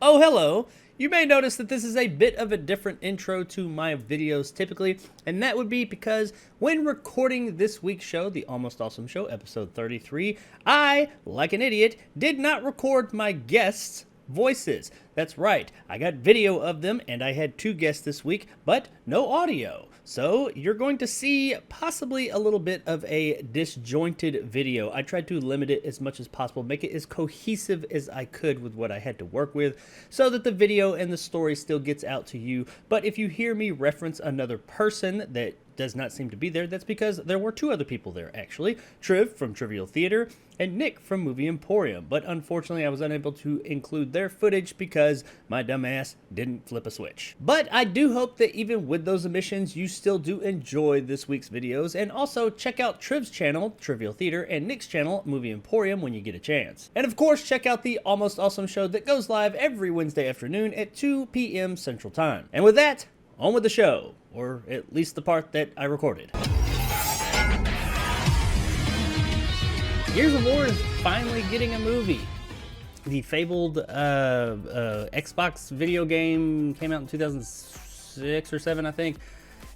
Oh, hello! You may notice that this is a bit of a different intro to my videos typically, and that would be because when recording this week's show, the Almost Awesome Show, episode 33, I, like an idiot, did not record my guests' voices. That's right, I got video of them, and I had two guests this week, but no audio. So you're going to see possibly a little bit of a disjointed video. I tried to limit it as much as possible, make it as cohesive as I could with what I had to work with, so that the video and the story still gets out to you. But if you hear me reference another person that does not seem to be there, that's because there were two other people there actually. Triv from Trivial Theater and Nick from Movie Emporium. But unfortunately I was unable to include their footage because my dumbass didn't flip a switch. But I do hope that even with those omissions, you still do enjoy this week's videos, and also check out Triv's channel, Trivial Theater, and Nick's channel, Movie Emporium, when you get a chance. And of course, check out the Almost Awesome Show that goes live every Wednesday afternoon at 2 p.m. Central Time. And with that, on with the show, or at least the part that I recorded. Gears of War is finally getting a movie. The fabled Xbox video game came out in 2006 or 7, I think.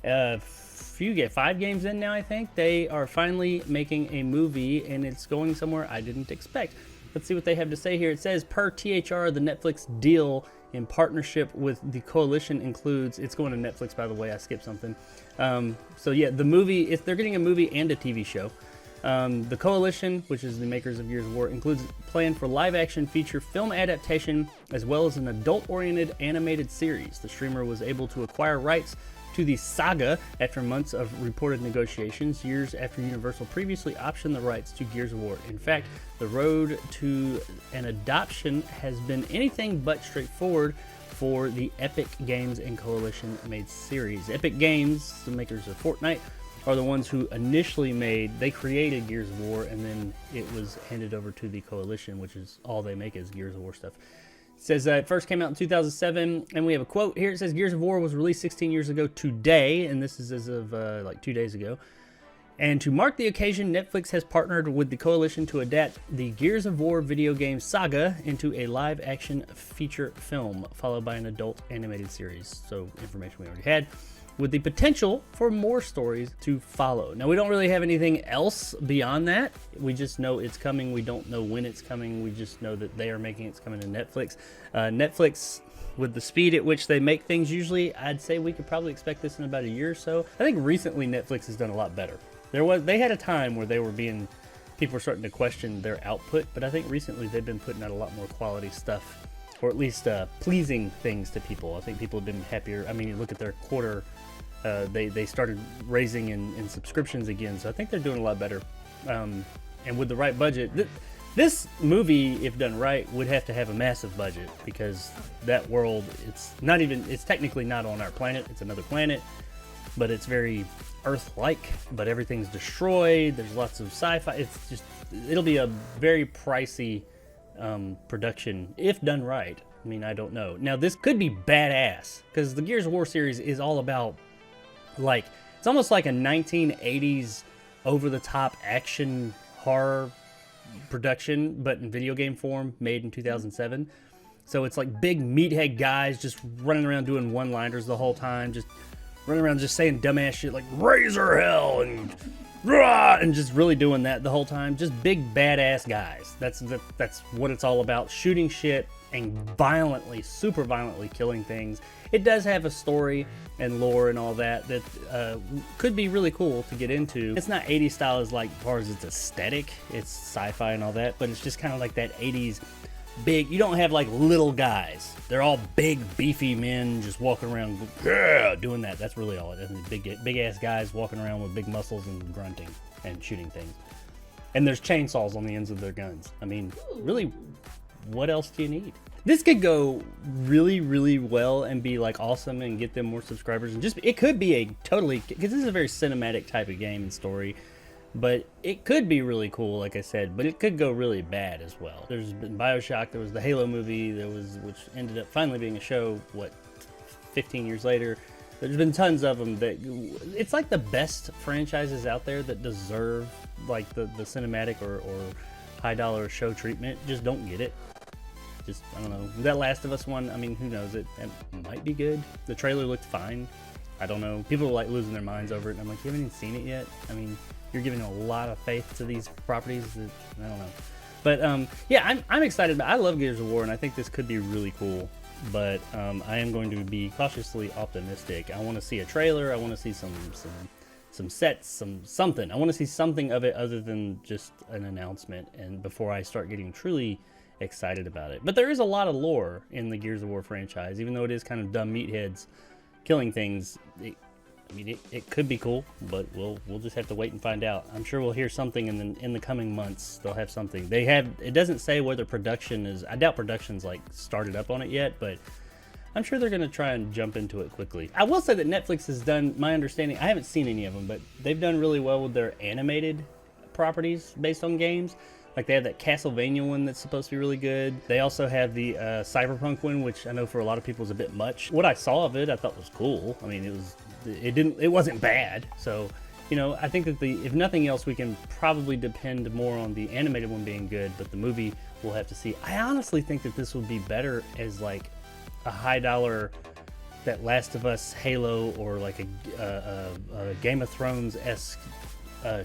You get 5 games in now, I think. They are finally making a movie, and it's going somewhere I didn't expect. Let's see what they have to say here. It says, per THR, the Netflix deal in partnership with the Coalition includes, it's going to Netflix, by the way, I skipped something. So yeah, the movie, they're getting a movie and a TV show. The Coalition, which is the makers of Gears of War, includes a plan for live-action feature film adaptation, as well as an adult-oriented animated series. The streamer was able to acquire rights to the saga after months of reported negotiations, years after Universal previously optioned the rights to Gears of War. In fact, the road to an adoption has been anything but straightforward for the Epic Games and Coalition made series. Epic Games, the makers of Fortnite, are the ones who initially they created Gears of War, and then it was handed over to the Coalition, which is all they make is Gears of War stuff. It says it first came out in 2007, and we have a quote here. It says, Gears of War was released 16 years ago today, and this is as of like 2 days ago. And to mark the occasion, Netflix has partnered with the Coalition to adapt the Gears of War video game saga into a live-action feature film, followed by an adult animated series. So information we already had, with the potential for more stories to follow. Now, we don't really have anything else beyond that. We just know it's coming. We don't know when it's coming. We just know that they are making it's coming to Netflix. Netflix, with the speed at which they make things usually, I'd say we could probably expect this in about a year or so. I think recently Netflix has done a lot better. They had a time where people were starting to question their output, but I think recently they've been putting out a lot more quality stuff, or at least pleasing things to people. I think people have been happier. I mean, you look at their quarter, they started raising in subscriptions again, so I think they're doing a lot better. And with the right budget, this movie, if done right, would have to have a massive budget, because that world, it's technically not on our planet, it's another planet, but it's very Earth-like, but everything's destroyed, there's lots of sci-fi, it'll be a very pricey production, if done right. I mean, I don't know. Now, this could be badass, because the Gears of War series is all about, like, it's almost like a 1980s over-the-top action horror production, but in video game form, made in 2007. So it's like big meathead guys just running around doing one-liners the whole time, just running around just saying dumbass shit like Razor Hell and rah, and just really doing that the whole time. Just big badass guys. That's what it's all about. Shooting shit and super violently killing things. It does have a story and lore and all that could be really cool to get into. It's not 80s style as far as its aesthetic. It's sci-fi and all that, but it's just kind of like that 80s big. You don't have like little guys. They're all big, beefy men just walking around, yeah, doing that. That's really all it is. Big ass guys walking around with big muscles and grunting and shooting things. And there's chainsaws on the ends of their guns. I mean, really, what else do you need? This could go really, really well and be like awesome and get them more subscribers, and it could be a totally, because this is a very cinematic type of game and story, but it could be really cool, like I said, but it could go really bad as well. There's been BioShock, there was the Halo movie, which ended up finally being a show, 15 years later. There's been tons of them that, it's like the best franchises out there that deserve like the cinematic or high dollar show treatment, just don't get it. Just, I don't know. That Last of Us one, I mean, who knows? It might be good. The trailer looked fine. I don't know. People are like losing their minds over it, and I'm like, you haven't even seen it yet? I mean, you're giving a lot of faith to these properties that, I don't know. But yeah, I'm excited. I love Gears of War, and I think this could be really cool. But I am going to be cautiously optimistic. I want to see a trailer. I want to see some sets, something. I want to see something of it other than just an announcement, and before I start getting truly excited about it. But there is a lot of lore in the Gears of War franchise, even though it is kind of dumb meatheads killing things. It could be cool, but we'll just have to wait and find out. I'm sure we'll hear something in the coming months. They'll have something. It doesn't say whether production is. I doubt production's like started up on it yet, but I'm sure they're going to try and jump into it quickly. I will say that Netflix has done, my understanding, I haven't seen any of them, but they've done really well with their animated properties based on games. Like they have that Castlevania one that's supposed to be really good. They also have the Cyberpunk one, which I know for a lot of people is a bit much. What I saw of it, I thought was cool. I mean, it wasn't bad. So, you know, I think that if nothing else, we can probably depend more on the animated one being good, but the movie we'll have to see. I honestly think that this would be better as like a high dollar, that Last of Us, Halo, or like a Game of Thrones-esque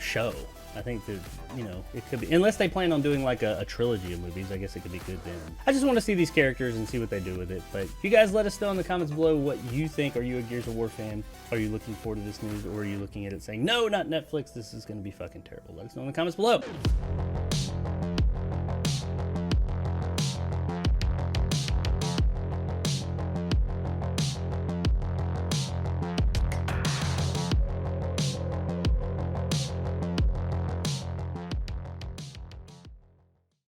show. I think that, you know, it could be, unless they plan on doing like a trilogy of movies, I guess it could be good then. I just want to see these characters and see what they do with it. But you guys let us know in the comments below what you think. Are you a Gears of War fan? Are you looking forward to this news, or are you looking at it saying, no, not Netflix, this is going to be fucking terrible? Let us know in the comments below.